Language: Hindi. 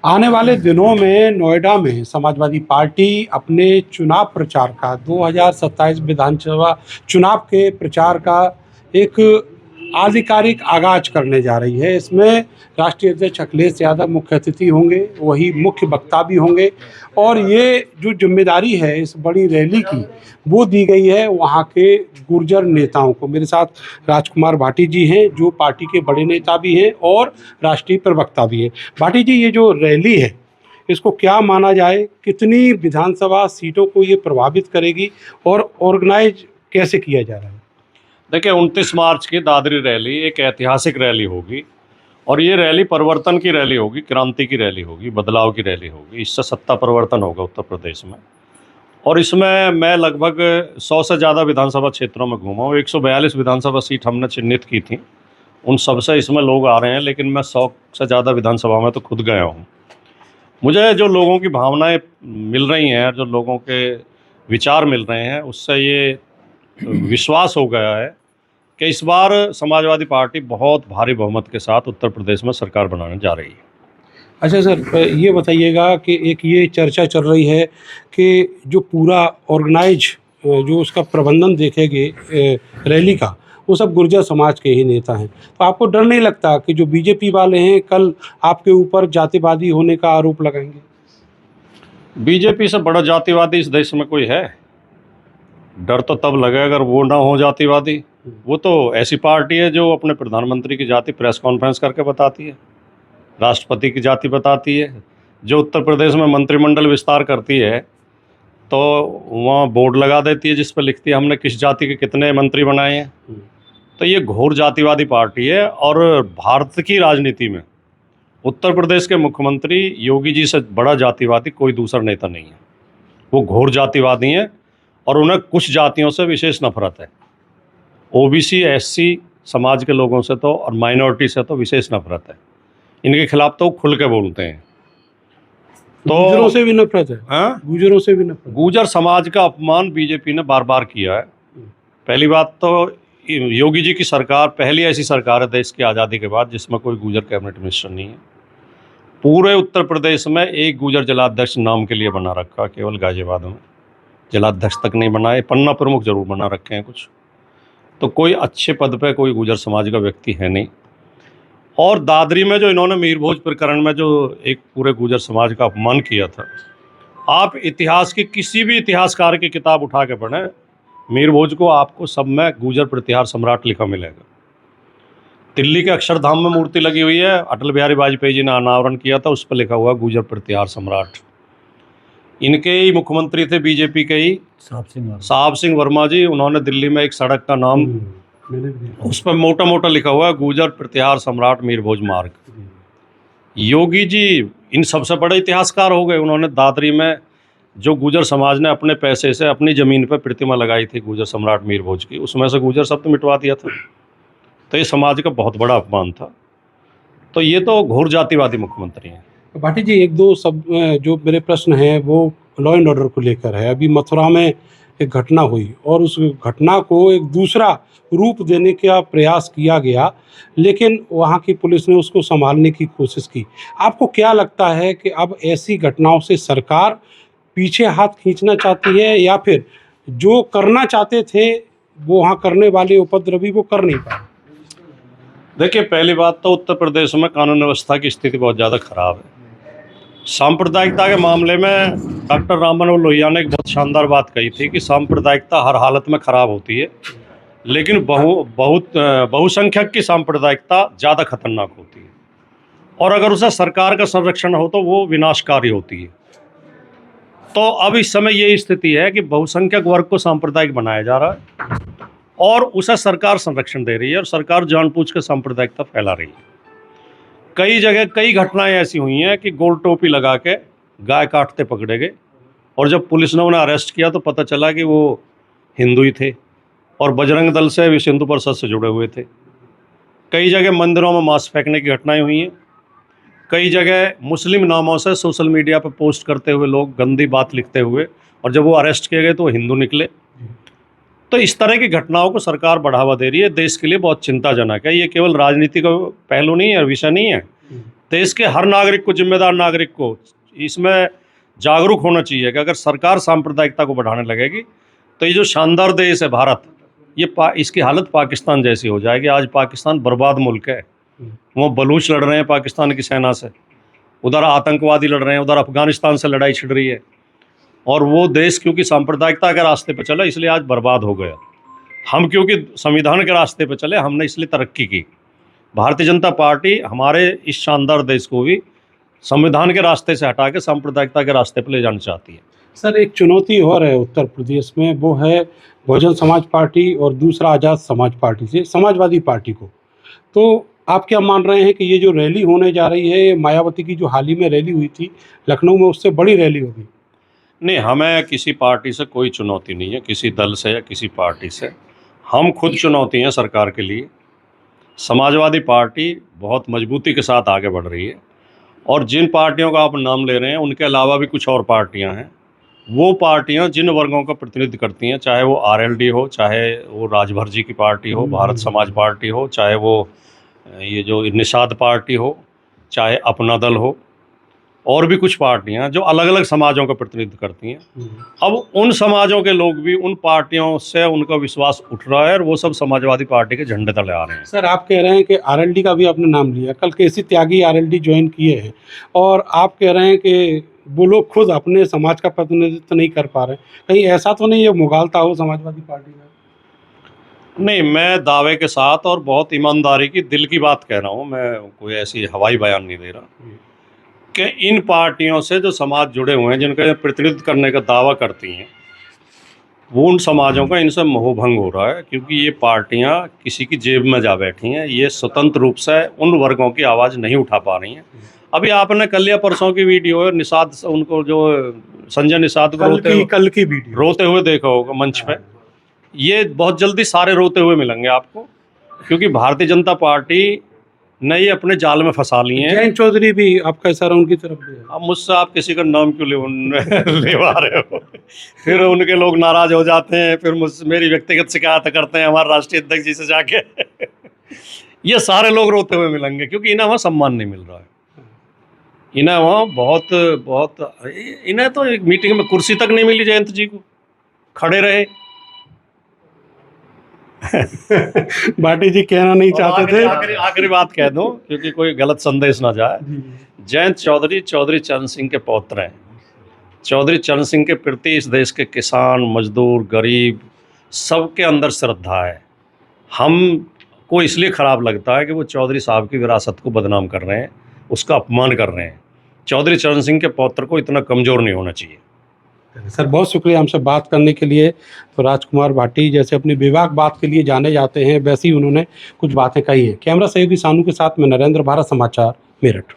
आने वाले दिनों में नोएडा में समाजवादी पार्टी अपने चुनाव प्रचार का 2027 विधानसभा चुनाव के प्रचार का एक आधिकारिक आगाज करने जा रही है। इसमें राष्ट्रीय अध्यक्ष अखिलेश यादव मुख्य अतिथि होंगे, वही मुख्य वक्ता भी होंगे और ये जो जिम्मेदारी है इस बड़ी रैली की वो दी गई है वहाँ के गुर्जर नेताओं को। मेरे साथ राजकुमार भाटी जी हैं जो पार्टी के बड़े नेता भी हैं और राष्ट्रीय प्रवक्ता भी हैं। भाटी जी, ये जो रैली है इसको क्या माना जाए, कितनी विधानसभा सीटों को ये प्रभावित करेगी और ऑर्गेनाइज कैसे किया जा रहा है? देखिए, 29 मार्च की दादरी रैली एक ऐतिहासिक रैली होगी और ये रैली परिवर्तन की रैली होगी, क्रांति की रैली होगी, बदलाव की रैली होगी। इससे सत्ता परिवर्तन होगा उत्तर प्रदेश में। और इसमें मैं लगभग 100 से ज़्यादा विधानसभा क्षेत्रों में घूमा हूँ। 142 विधानसभा सीट हमने चिन्हित की थी, उन सबसे इसमें लोग आ रहे हैं, लेकिन मैं 100 से ज़्यादा विधानसभा में तो खुद गया हूँ। मुझे जो लोगों की भावनाएं मिल रही हैं, जो लोगों के विचार मिल रहे हैं, उससे ये विश्वास हो गया है कि इस बार समाजवादी पार्टी बहुत भारी बहुमत के साथ उत्तर प्रदेश में सरकार बनाने जा रही है। अच्छा सर, ये बताइएगा कि एक ये चर्चा चल रही है कि जो पूरा ऑर्गेनाइज जो उसका प्रबंधन देखेंगे रैली का, वो सब गुर्जर समाज के ही नेता हैं। तो आपको डर नहीं लगता कि जो बीजेपी वाले हैं कल आपके ऊपर जातिवादी होने का आरोप लगाएंगे? बीजेपी से बड़ा जातिवादी इस देश में कोई है? डर तो तब लगे अगर वो ना हो जातिवादी। वो तो ऐसी पार्टी है जो अपने प्रधानमंत्री की जाति प्रेस कॉन्फ्रेंस करके बताती है, राष्ट्रपति की जाति बताती है। जो उत्तर प्रदेश में मंत्रिमंडल विस्तार करती है तो वहाँ बोर्ड लगा देती है जिस पर लिखती है हमने किस जाति के कितने मंत्री बनाए हैं। तो ये घोर जातिवादी पार्टी है। और भारत की राजनीति में उत्तर प्रदेश के मुख्यमंत्री योगी जी से बड़ा जातिवादी कोई दूसरा नेता नहीं है। वो घोर जातिवादी हैं और उन्हें कुछ जातियों से विशेष नफरत है। ओबीसी, एससी समाज के लोगों से तो और माइनॉरिटी से तो विशेष नफरत है। इनके खिलाफ तो खुल के बोलते हैं। तो गुजरों से भी नफरत है? हाँ, गुजरों से भी नफरत। गुजर समाज का अपमान बीजेपी ने बार बार किया है। पहली बात तो योगी जी की सरकार पहली ऐसी सरकार है देश की आज़ादी के बाद जिसमें कोई गुजर कैबिनेट मिनिस्टर नहीं है। पूरे उत्तर प्रदेश में एक गुजर जिलाध्यक्ष नाम के लिए बना रखा, केवल गाजियाबाद में जिलाध्यक्ष तक नहीं बनाए, पन्ना प्रमुख जरूर बना रखे हैं कुछ। तो कोई अच्छे पद पे कोई गुजर समाज का व्यक्ति है नहीं। और दादरी में जो इन्होंने मीर भोज प्रकरण में जो एक पूरे गुजर समाज का अपमान किया था, आप इतिहास की किसी भी इतिहासकार की किताब उठा के पढ़ें, मीर भोज को आपको सब में गुजर प्रतिहार सम्राट लिखा मिलेगा। दिल्ली के अक्षरधाम में मूर्ति लगी हुई है, अटल बिहारी वाजपेयी जी ने अनावरण किया था, उस पर लिखा हुआ गुजर प्रतिहार सम्राट। इनके ही मुख्यमंत्री थे बीजेपी के ही साहब सिंह वर्मा जी, उन्होंने दिल्ली में एक सड़क का नाम उस पर मोटा मोटा लिखा हुआ है गुजर प्रतिहार सम्राट मीर भोज मार्ग। योगी जी इन सबसे बड़े इतिहासकार हो गए। उन्होंने दादरी में जो गुजर समाज ने अपने पैसे से अपनी ज़मीन पर प्रतिमा लगाई थी गुजर सम्राट मीर भोज की, उसमें से गुजर शब्द मिटवा दिया था। तो ये समाज का बहुत बड़ा अपमान था। तो ये तो घोर जातिवादी मुख्यमंत्री हैं। भाटी जी, एक दो सब जो मेरे प्रश्न हैं वो लॉ एंड ऑर्डर को लेकर है। अभी मथुरा में एक घटना हुई और उस घटना को एक दूसरा रूप देने का प्रयास किया गया, लेकिन वहाँ की पुलिस ने उसको संभालने की कोशिश की। आपको क्या लगता है कि अब ऐसी घटनाओं से सरकार पीछे हाथ खींचना चाहती है या फिर जो करना चाहते थे वो वहाँ करने वाले उपद्रवी वो कर नहीं पाए? देखिए, पहली बात तो उत्तर प्रदेश में कानून व्यवस्था की स्थिति बहुत ज़्यादा खराब है। सांप्रदायिकता के मामले में डॉक्टर राम मनोहर लोहिया ने एक बहुत शानदार बात कही थी कि सांप्रदायिकता हर हालत में खराब होती है, लेकिन बहुसंख्यक की सांप्रदायिकता ज़्यादा खतरनाक होती है और अगर उसे सरकार का संरक्षण हो तो वो विनाशकारी होती है। तो अब इस समय ये स्थिति है कि बहुसंख्यक वर्ग को सांप्रदायिक बनाया जा रहा है और उसे सरकार संरक्षण दे रही है और सरकार जानबूझ के सांप्रदायिकता फैला रही है। कई जगह कई घटनाएं ऐसी हुई हैं कि गोल टोपी लगा के गाय काटते पकड़े गए और जब पुलिस ने उन्हें अरेस्ट किया तो पता चला कि वो हिंदू ही थे और बजरंग दल से विश्व हिंदू परिषद से जुड़े हुए थे। कई जगह मंदिरों में मांस फेंकने की घटनाएं हुई हैं। कई जगह मुस्लिम नामों से सोशल मीडिया पर पोस्ट करते हुए लोग गंदी बात लिखते हुए, और जब वो अरेस्ट किए गए तो वो हिंदू निकले। तो इस तरह की घटनाओं को सरकार बढ़ावा दे रही है, देश के लिए बहुत चिंताजनक है। ये केवल राजनीति का पहलू नहीं है, विषय नहीं है। देश के हर नागरिक को, जिम्मेदार नागरिक को इसमें जागरूक होना चाहिए कि अगर सरकार सांप्रदायिकता को बढ़ाने लगेगी तो ये जो शानदार देश है भारत, इसकी हालत पाकिस्तान जैसी हो जाएगी। आज पाकिस्तान बर्बाद मुल्क है। वो बलूच लड़ रहे हैं पाकिस्तान की सेना से, उधर आतंकवादी लड़ रहे हैं, उधर अफगानिस्तान से लड़ाई छिड़ रही है, और वो देश क्योंकि सांप्रदायिकता के रास्ते पे चला इसलिए आज बर्बाद हो गया। हम क्योंकि संविधान के रास्ते पे चले, हमने इसलिए तरक्की की। भारतीय जनता पार्टी हमारे इस शानदार देश को भी संविधान के रास्ते से हटा के सांप्रदायिकता के रास्ते पर ले जाना चाहती है। सर, एक चुनौती और है उत्तर प्रदेश में, वो है बहुजन समाज पार्टी और दूसरा आज़ाद समाज पार्टी से समाजवादी पार्टी को। तो आप क्या मान रहे हैं कि ये जो रैली होने जा रही है, मायावती की जो हाल ही में रैली हुई थी लखनऊ में, उससे बड़ी रैली होगी? नहीं, हमें किसी पार्टी से कोई चुनौती नहीं है, किसी दल से या किसी पार्टी से। हम खुद चुनौती हैं सरकार के लिए। समाजवादी पार्टी बहुत मजबूती के साथ आगे बढ़ रही है, और जिन पार्टियों का आप नाम ले रहे हैं उनके अलावा भी कुछ और पार्टियां हैं। वो पार्टियां जिन वर्गों का प्रतिनिधित्व करती हैं, चाहे वो आरएलडी हो, चाहे वो राजभर जी की पार्टी हो, भारत समाज पार्टी हो, चाहे वो ये जो निषाद पार्टी हो, चाहे अपना दल हो, और भी कुछ पार्टियां जो अलग अलग समाजों का प्रतिनिधित्व करती हैं। अब उन समाजों के लोग भी उन पार्टियों से उनका विश्वास उठ रहा है और वो सब समाजवादी पार्टी के झंडे तले आ रहे हैं। सर, आप कह रहे हैं कि आरएलडी का भी आपने नाम लिया, कल केसी त्यागी आरएलडी ज्वाइन किए हैं, और आप कह रहे हैं कि वो लोग खुद अपने समाज का प्रतिनिधित्व नहीं कर पा रहे। कहीं ऐसा तो नहीं है मुगालता हो समाजवादी पार्टी में? नहीं, मैं दावे के साथ और बहुत ईमानदारी की दिल की बात कह रहा हूँ, मैं कोई ऐसी हवाई बयान नहीं दे रहा कि इन पार्टियों से जो समाज जुड़े हुए हैं, जिनका प्रतिनिधित्व करने का दावा करती हैं, वो उन समाजों का इनसे मोहभंग हो रहा है, क्योंकि ये पार्टियां किसी की जेब में जा बैठी हैं। ये स्वतंत्र रूप से उन वर्गों की आवाज़ नहीं उठा पा रही हैं। अभी आपने कल या परसों की वीडियो निषाद, उनको जो संजय निषाद को कल की वीडियो रोते हुए देखा होगा मंच पे। ये बहुत जल्दी सारे रोते हुए मिलेंगे आपको, क्योंकि भारतीय जनता पार्टी ने ये अपने जाल में फंसा लिए हैं। जयंत चौधरी भी आपका इशारा उनकी तरफ भी है। अब मुझसे आप किसी का नाम क्यों लेवा रहे हो? फिर उनके लोग नाराज हो जाते हैं, फिर मुझसे मेरी व्यक्तिगत शिकायत करते हैं हमारे राष्ट्रीय अध्यक्ष जी से जाके। ये सारे लोग रोते हुए मिलेंगे, क्योंकि इन्हें वहाँ सम्मान नहीं मिल रहा है। इन्हें वहाँ इन्हें तो एक मीटिंग में कुर्सी तक नहीं मिली जयंत जी को, खड़े रहे। भाटी जी कहना नहीं चाहते थे। आखिरी बात कह दूं, क्योंकि कोई गलत संदेश ना जाए। जयंत चौधरी चौधरी चरण सिंह के पौत्र हैं। चौधरी चरण सिंह के प्रति इस देश के किसान, मजदूर, गरीब सबके अंदर श्रद्धा है। हमको इसलिए ख़राब लगता है कि वो चौधरी साहब की विरासत को बदनाम कर रहे हैं, उसका अपमान कर रहे हैं। चौधरी चरण सिंह के पौत्र को इतना कमज़ोर नहीं होना चाहिए। सर, बहुत शुक्रिया हमसे बात करने के लिए। तो राजकुमार भाटी जैसे अपनी बेबाक बात के लिए जाने जाते हैं, वैसे ही उन्होंने कुछ बातें कही है। कैमरा सहयोगी सानू के साथ मैं नरेंद्र, भारत समाचार, मेरठ।